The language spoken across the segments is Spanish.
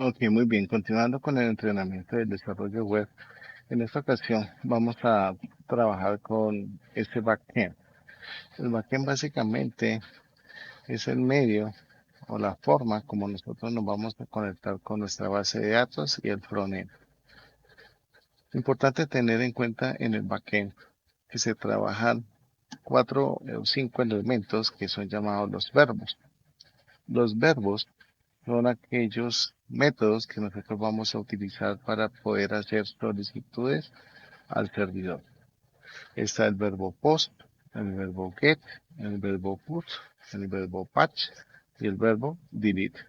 Ok, muy bien. Continuando con el entrenamiento del desarrollo web, en esta ocasión vamos a trabajar con este backend. El backend básicamente es el medio o la forma como nosotros nos vamos a conectar con nuestra base de datos y el frontend. Importante tener en cuenta en el backend que se trabajan cuatro o cinco elementos que son llamados los verbos. Los verbos son aquellos métodos que nosotros vamos a utilizar para poder hacer solicitudes al servidor. Está el verbo post, el verbo get, el verbo put, el verbo patch y el verbo delete.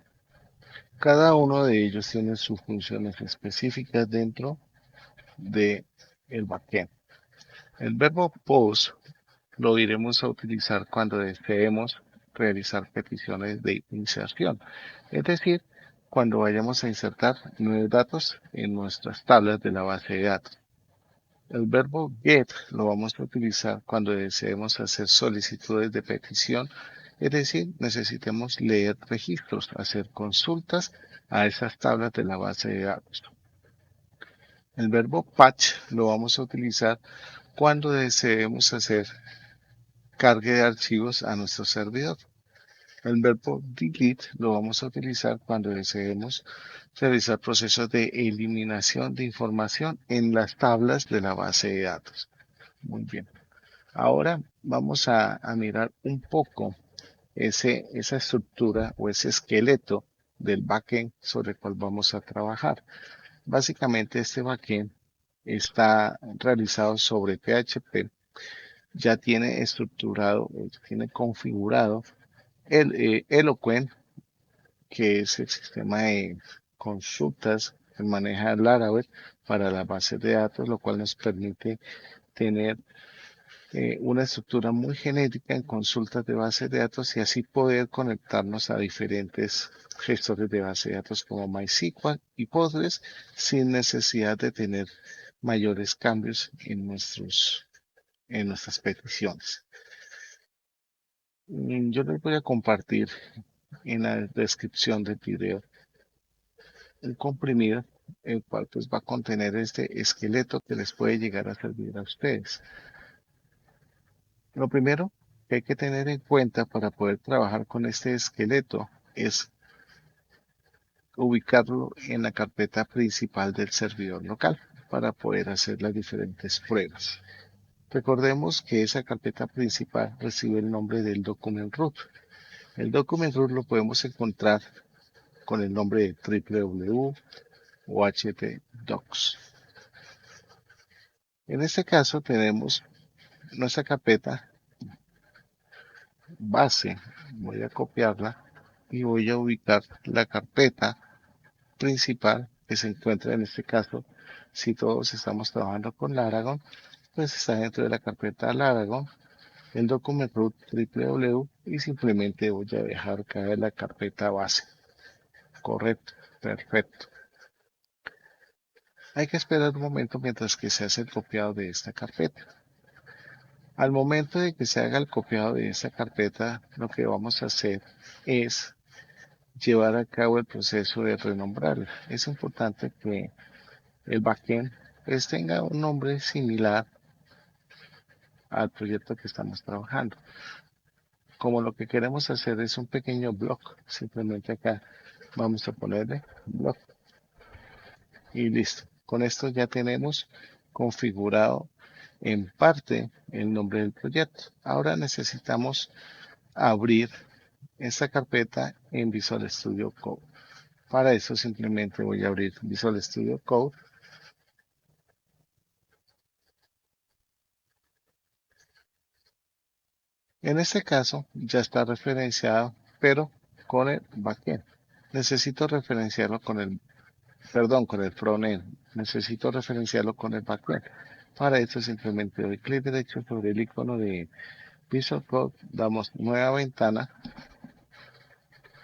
Cada uno de ellos tiene sus funciones específicas dentro de el backend. El verbo post lo iremos a utilizar cuando deseemos realizar peticiones de inserción, es decir, cuando vayamos a insertar nuevos datos en nuestras tablas de la base de datos. El verbo get lo vamos a utilizar cuando deseemos hacer solicitudes de petición, es decir, necesitemos leer registros, hacer consultas a esas tablas de la base de datos. El verbo patch lo vamos a utilizar cuando deseemos hacer cargue de archivos a nuestro servidor. El verbo delete lo vamos a utilizar cuando deseemos realizar procesos de eliminación de información en las tablas de la base de datos. Muy bien. Ahora vamos a mirar un poco esa estructura o ese esqueleto del backend sobre el cual vamos a trabajar. Básicamente este backend está realizado sobre PHP, ya tiene estructurado, tiene configurado el Eloquent, que es el sistema de consultas que maneja Laravel para la base de datos, lo cual nos permite tener una estructura muy genérica en consultas de base de datos y así poder conectarnos a diferentes gestores de base de datos como MySQL y Postgres sin necesidad de tener mayores cambios en nuestras peticiones. Yo les voy a compartir en la descripción del video un comprimido, el cual pues va a contener este esqueleto que les puede llegar a servir a ustedes. Lo primero que hay que tener en cuenta para poder trabajar con este esqueleto es ubicarlo en la carpeta principal del servidor local para poder hacer las diferentes pruebas. Recordemos que esa carpeta principal recibe el nombre del document root. El document root lo podemos encontrar con el nombre de www o htdocs. En este caso tenemos nuestra carpeta base. Voy a copiarla y voy a ubicar la carpeta principal que se encuentra en este caso. Si todos estamos trabajando con Laragon, pues está dentro de la carpeta Laragon, el document root www y simplemente voy a dejar caer la carpeta base. Correcto, perfecto. Hay que esperar un momento mientras que se hace el copiado de esta carpeta. Al momento de que se haga el copiado de esta carpeta, lo que vamos a hacer es llevar a cabo el proceso de renombrarla. Es importante que el backend pues, tenga un nombre similar al proyecto que estamos trabajando. Como lo que queremos hacer es un pequeño blog, simplemente acá vamos a ponerle blog y listo. Con esto ya tenemos configurado en parte el nombre del proyecto. Ahora necesitamos abrir esta carpeta en Visual Studio Code. Para eso simplemente voy a abrir Visual Studio Code. En este caso ya está referenciado, pero con el backend. Necesito referenciarlo con el, perdón, con el frontend. Necesito referenciarlo con el backend. Para eso simplemente doy clic derecho sobre el icono de Visual Code, damos nueva ventana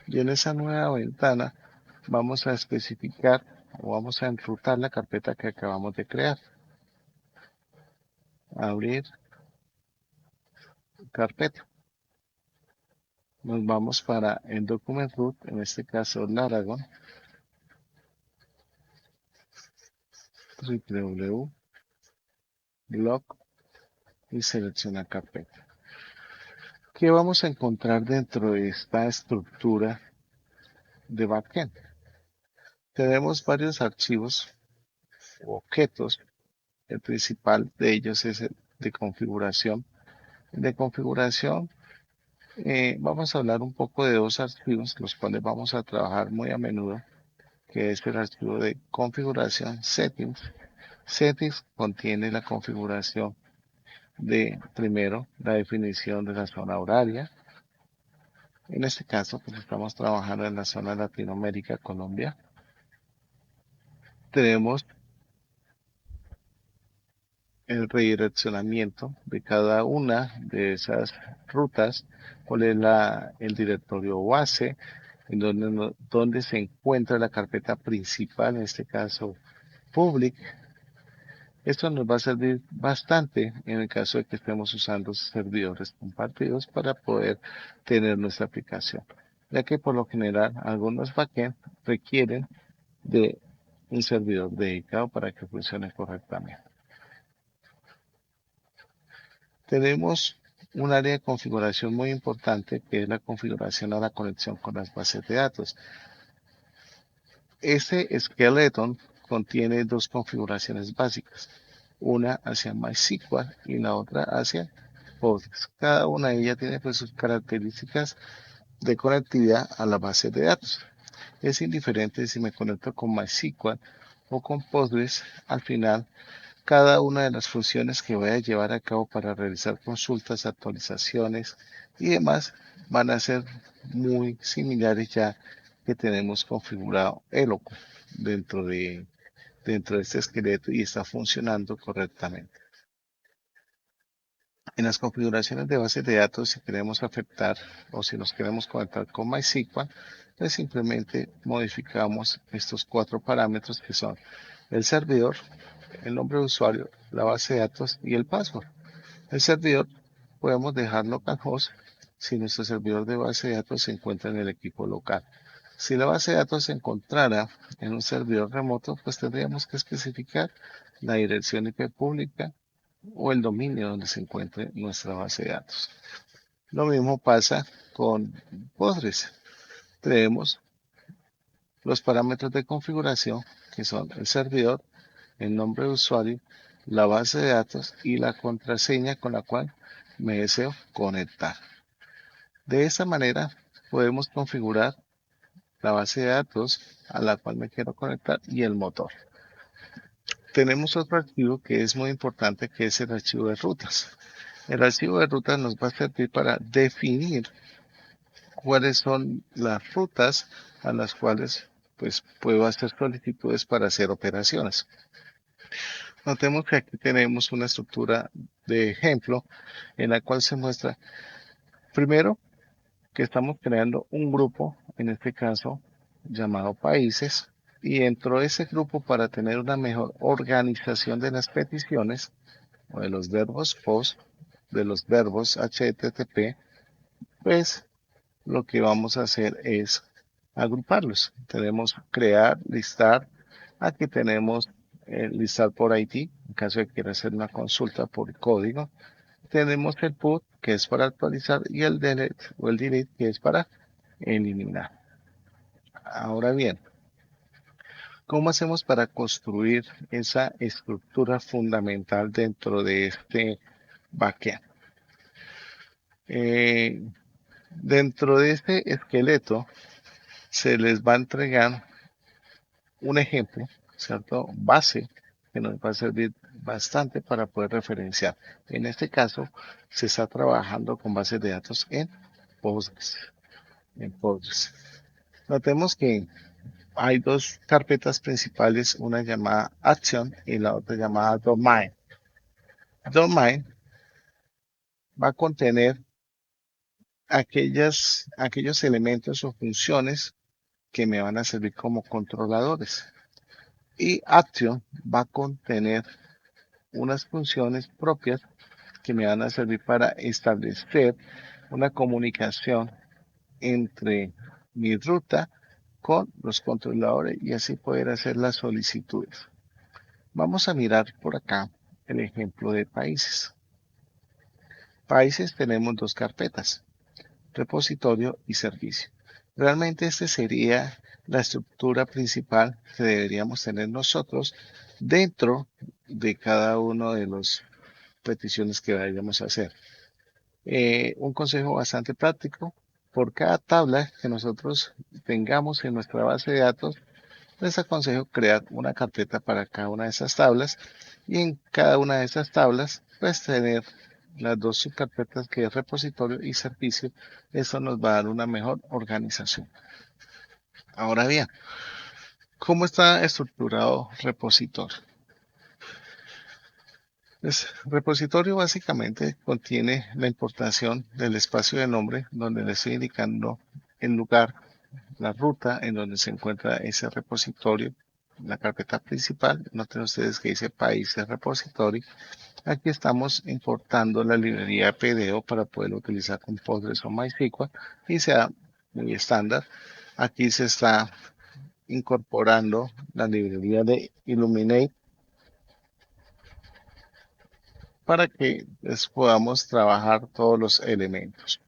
y en esa nueva ventana vamos a especificar o vamos a enrutar la carpeta que acabamos de crear. Abrir carpeta. Nos vamos para el document root, en este caso Laragon. www.blog y selecciona carpeta. ¿Qué vamos a encontrar dentro de esta estructura de backend? Tenemos varios archivos o objetos. El principal de ellos es el de configuración. De configuración vamos a hablar un poco de dos archivos, los cuales vamos a trabajar muy a menudo, que es el archivo de configuración settings. Settings contiene la configuración de, primero, la definición de la zona horaria. En este caso, pues estamos trabajando en la zona Latinoamérica, Colombia. Tenemos el redireccionamiento de cada una de esas rutas, cuál es el directorio base, en donde se encuentra la carpeta principal, en este caso public. Esto nos va a servir bastante en el caso de que estemos usando servidores compartidos para poder tener nuestra aplicación, ya que por lo general algunos backend requieren de un servidor dedicado para que funcione correctamente. Tenemos un área de configuración muy importante que es la configuración a la conexión con las bases de datos. Este skeleton contiene dos configuraciones básicas, una hacia MySQL y la otra hacia Postgres. Cada una de ellas tiene pues sus características de conectividad a la base de datos. Es indiferente si me conecto con MySQL o con Postgres. Al final, cada una de las funciones que voy a llevar a cabo para realizar consultas, actualizaciones y demás van a ser muy similares, ya que tenemos configurado Heroku dentro de este esqueleto y está funcionando correctamente. En las configuraciones de bases de datos, si queremos afectar o si nos queremos conectar con MySQL, pues simplemente modificamos estos cuatro parámetros que son el servidor, el nombre de usuario, la base de datos y el password. El servidor podemos dejar localhost si nuestro servidor de base de datos se encuentra en el equipo local. Si la base de datos se encontrara en un servidor remoto, pues tendríamos que especificar la dirección IP pública o el dominio donde se encuentre nuestra base de datos. Lo mismo pasa con Postgres. Tenemos los parámetros de configuración que son el servidor, el nombre de usuario, la base de datos y la contraseña con la cual me deseo conectar. De esta manera podemos configurar la base de datos a la cual me quiero conectar y el motor. Tenemos otro archivo que es muy importante, que es el archivo de rutas. El archivo de rutas nos va a servir para definir cuáles son las rutas a las cuales pues puedo hacer solicitudes para hacer operaciones. Notemos que aquí tenemos una estructura de ejemplo en la cual se muestra primero que estamos creando un grupo, en este caso llamado países, y dentro de ese grupo, para tener una mejor organización de las peticiones o de los verbos POST, de los verbos HTTP, pues lo que vamos a hacer es agruparlos. Tenemos crear, listar. Aquí tenemos listar por ID, en caso de que quiera hacer una consulta por código. Tenemos el put, que es para actualizar, y el delete o el delete, que es para eliminar. Ahora bien, ¿cómo hacemos para construir esa estructura fundamental dentro de este backend? Dentro de este esqueleto se les va a entregar un ejemplo, ¿cierto? Base, que nos va a servir bastante para poder referenciar. En este caso, se está trabajando con bases de datos en Postgres. Notemos que hay dos carpetas principales, una llamada Action y la otra llamada Domain. Domain va a contener aquellos elementos o funciones que me van a servir como controladores. Y Action va a contener unas funciones propias que me van a servir para establecer una comunicación entre mi ruta con los controladores y así poder hacer las solicitudes. Vamos a mirar por acá el ejemplo de países. Países tenemos dos carpetas, repositorio y servicio. Realmente esta sería la estructura principal que deberíamos tener nosotros dentro de cada uno de las peticiones que vayamos a hacer. Un consejo bastante práctico: por cada tabla que nosotros tengamos en nuestra base de datos, les aconsejo crear una carpeta para cada una de esas tablas, y en cada una de esas tablas pues tener las dos subcarpetas, que es repositorio y servicio. Esto nos va a dar una mejor organización. Ahora bien, ¿cómo está estructurado repositorio? Pues, repositorio básicamente contiene la importación del espacio de nombre, donde le estoy indicando el lugar, la ruta en donde se encuentra ese repositorio, la carpeta principal. Noten ustedes que dice países repository. Aquí estamos importando la librería PDO para poder utilizar con Postgres o MySQL y sea muy estándar. Aquí se está incorporando la librería de Illuminate para que podamos trabajar todos los elementos.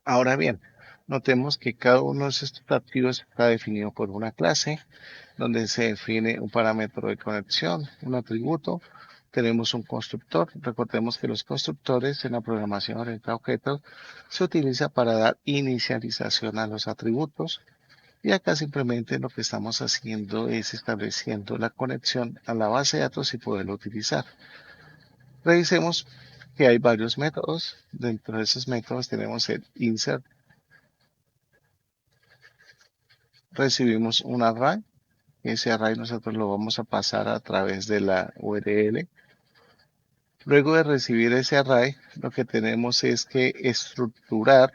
Ahora bien, notemos que cada uno de estos archivos está definido por una clase, donde se define un parámetro de conexión, un atributo. Tenemos un constructor. Recordemos que los constructores en la programación orientada a objetos se utiliza para dar inicialización a los atributos. Y acá simplemente lo que estamos haciendo es estableciendo la conexión a la base de datos y poderlo utilizar. Revisemos que hay varios métodos. Dentro de esos métodos tenemos el insert. Recibimos un array. Ese array nosotros lo vamos a pasar a través de la URL. Luego de recibir ese array, lo que tenemos es que estructurar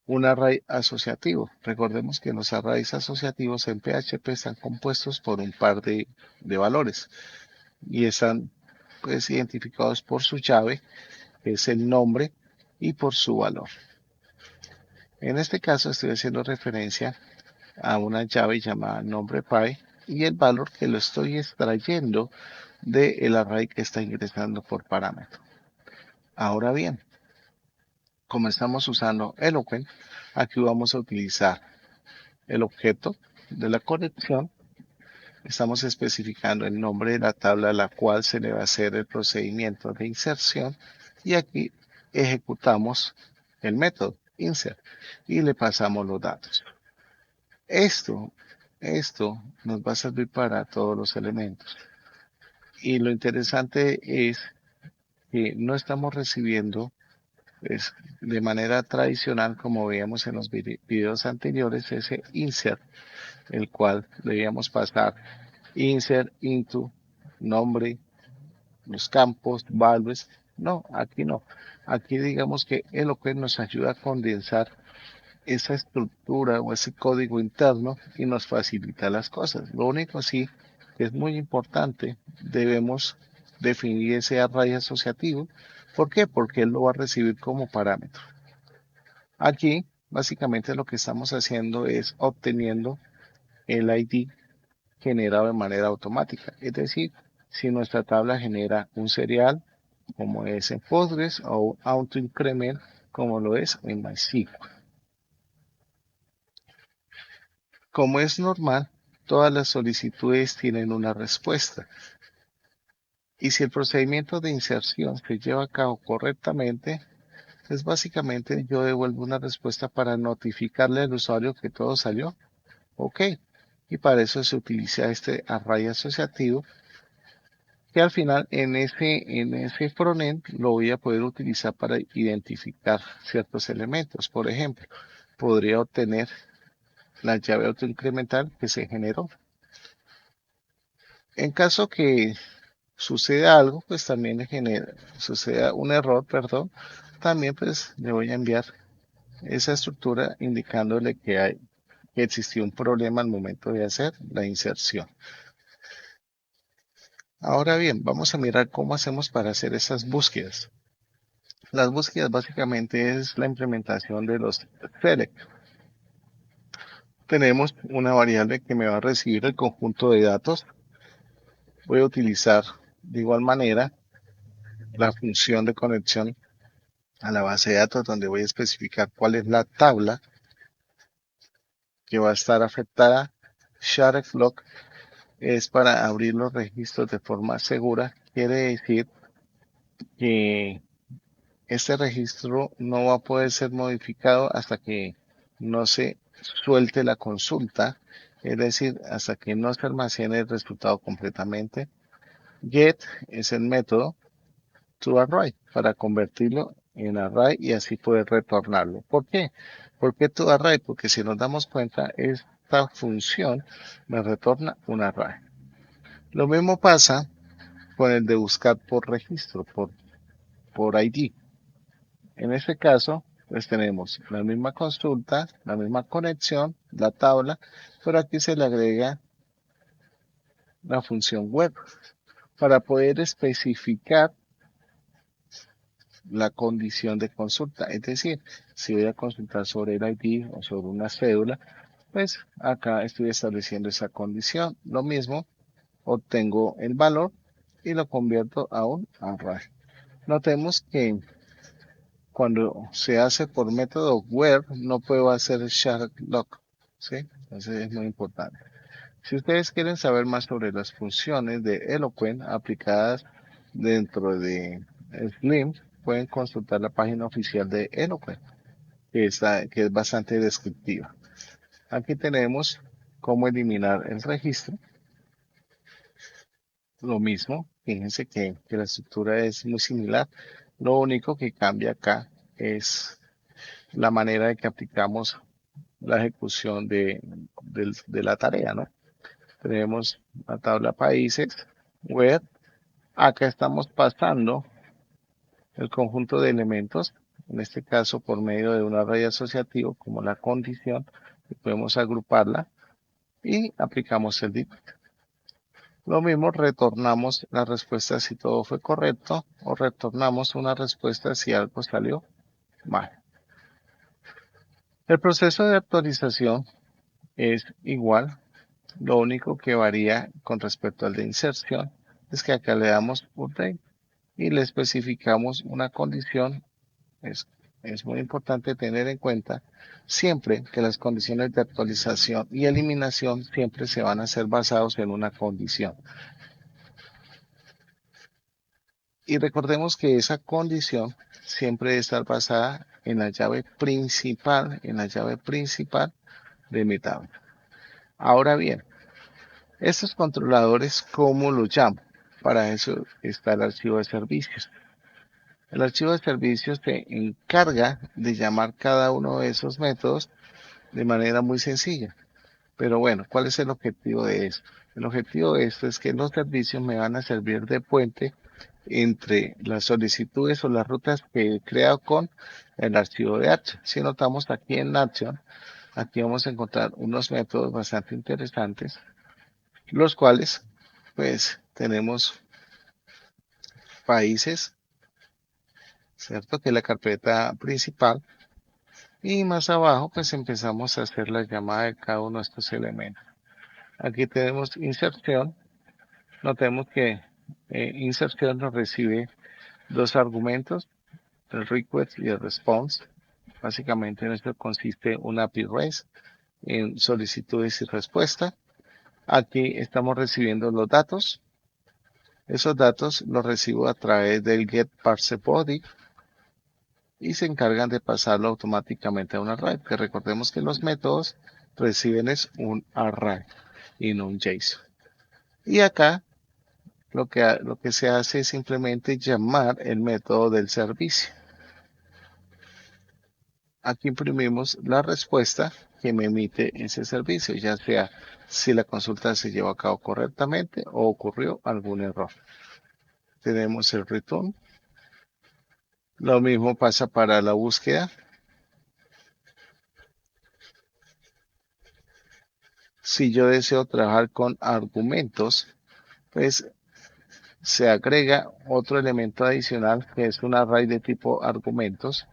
un array asociativo. Recordemos que los arrays asociativos en PHP están compuestos por un par de valores y están pues identificados por su llave, que es el nombre, y por su valor. En este caso estoy haciendo referencia a una llave llamada nombre_py y el valor que lo estoy extrayendo del array que está ingresando por parámetro. Ahora bien, como estamos usando Eloquent, aquí vamos a utilizar el objeto de la conexión. Estamos especificando el nombre de la tabla a la cual se le va a hacer el procedimiento de inserción, y aquí ejecutamos el método insert y le pasamos los datos. Esto nos va a servir para todos los elementos. Y lo interesante es que no estamos recibiendo pues, de manera tradicional, como veíamos en los videos anteriores, ese insert, el cual debíamos pasar insert into nombre, los campos, values. No, aquí no. Aquí digamos que Eloquent nos ayuda a condensar esa estructura o ese código interno y nos facilita las cosas. Lo único sí que es muy importante, debemos definir ese array asociativo. ¿Por qué? Porque él lo va a recibir como parámetro. Aquí básicamente lo que estamos haciendo es obteniendo el ID generado de manera automática. Es decir, si nuestra tabla genera un serial, como es en Postgres, o un autoincrement, como lo es en MySQL. Como es normal, todas las solicitudes tienen una respuesta. Y si el procedimiento de inserción se lleva a cabo correctamente, pues básicamente yo devuelvo una respuesta para notificarle al usuario que todo salió ok. Y para eso se utiliza este array asociativo, que al final en ese frontend lo voy a poder utilizar para identificar ciertos elementos. Por ejemplo, podría obtener la llave autoincremental que se generó. En caso que suceda algo, pues también suceda un error, perdón, también pues le voy a enviar esa estructura indicándole que existió un problema al momento de hacer la inserción. Ahora bien, vamos a mirar cómo hacemos para hacer esas búsquedas. Las búsquedas básicamente es la implementación de los select. tenemos una variable que me va a recibir el conjunto de datos. Voy a utilizar de igual manera la función de conexión a la base de datos, donde voy a especificar cuál es la tabla que va a estar afectada. Shutterflock es para abrir los registros de forma segura. Quiere decir que este registro no va a poder ser modificado hasta que no se suelte la consulta, es decir, hasta que no se almacene el resultado completamente. Get es el método to array para convertirlo en array y así poder retornarlo. ¿Por qué? ¿Por qué to array? Porque si nos damos cuenta, esta función me retorna un array. Lo mismo pasa con el de buscar por registro, por ID. En este caso, pues tenemos la misma consulta, la misma conexión, la tabla, pero aquí se le agrega la función web para poder especificar la condición de consulta. Es decir, si voy a consultar sobre el ID o sobre una cédula, pues acá estoy estableciendo esa condición. Lo mismo, obtengo el valor y lo convierto a un array. Notemos que cuando se hace por método where, no puedo hacer shutterlock, ¿sí? Entonces es muy importante. Si ustedes quieren saber más sobre las funciones de Eloquent aplicadas dentro de Slim, pueden consultar la página oficial de Eloquent, que es bastante descriptiva. Aquí tenemos cómo eliminar el registro. Lo mismo, fíjense que la estructura es muy similar. Lo único que cambia acá es la manera de que aplicamos la ejecución de la tarea, ¿no? Tenemos la tabla países, web. Acá estamos pasando el conjunto de elementos, en este caso por medio de un array asociativo como la condición, y podemos agruparla y aplicamos el dip. Lo mismo, retornamos la respuesta si todo fue correcto o retornamos una respuesta si algo salió mal. El proceso de actualización es igual. Lo único que varía con respecto al de inserción es que acá le damos update y le especificamos una condición. Es muy importante tener en cuenta siempre que las condiciones de actualización y eliminación siempre se van a ser basados en una condición. Y recordemos que esa condición siempre debe estar basada en la llave principal, de mi tabla. Ahora bien, estos controladores, ¿cómo los llamo? Para eso está el archivo de servicios. El archivo de servicios se encarga de llamar cada uno de esos métodos de manera muy sencilla. Pero bueno, ¿cuál es el objetivo de esto? El objetivo de esto es que los servicios me van a servir de puente entre las solicitudes o las rutas que he creado con el archivo de Action. Si notamos aquí en Action, aquí vamos a encontrar unos métodos bastante interesantes, los cuales pues tenemos países, ¿cierto? Que es la carpeta principal. Y más abajo pues empezamos a hacer la llamada de cada uno de estos elementos. Aquí tenemos inserción. Notemos que inserción nos recibe dos argumentos, el request y el response. Básicamente en esto consiste un API REST en solicitudes y respuesta. Aquí estamos recibiendo los datos. Esos datos los recibo a través del get parse body y se encargan de pasarlo automáticamente a un array. Que recordemos que los métodos reciben es un array y no un JSON. Y acá lo que se hace es simplemente llamar el método del servicio. Aquí imprimimos la respuesta que me emite ese servicio, ya sea si la consulta se llevó a cabo correctamente o ocurrió algún error. Tenemos el return. Lo mismo pasa para la búsqueda. Si yo deseo trabajar con argumentos, pues se agrega otro elemento adicional que es un array de tipo argumentos,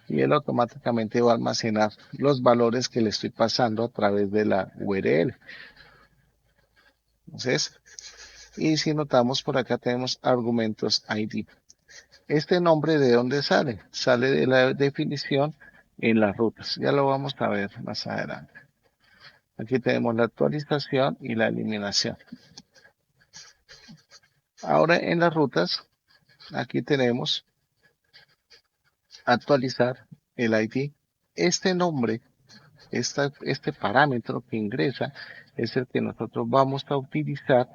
y él automáticamente va a almacenar los valores que le estoy pasando a través de la URL. Entonces, y si notamos por acá tenemos argumentos ID. Este nombre, ¿de dónde sale? Sale de la definición en las rutas. Ya lo vamos a ver más adelante. Aquí tenemos la actualización y la eliminación. Ahora en las rutas, aquí tenemos actualizar el ID. Este nombre, este parámetro que ingresa, es el que nosotros vamos a utilizar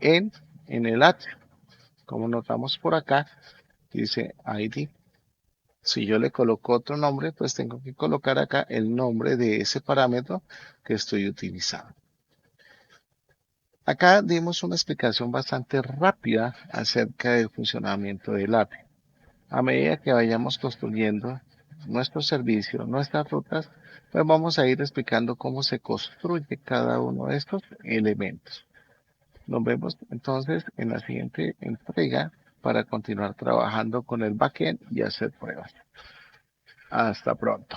en el atrio. Como notamos por acá, dice ID. Si yo le coloco otro nombre, pues tengo que colocar acá el nombre de ese parámetro que estoy utilizando. Acá dimos una explicación bastante rápida acerca del funcionamiento del API. A medida que vayamos construyendo nuestro servicio, nuestras rutas, pues vamos a ir explicando cómo se construye cada uno de estos elementos. Nos vemos entonces en la siguiente entrega para continuar trabajando con el backend y hacer pruebas. Hasta pronto.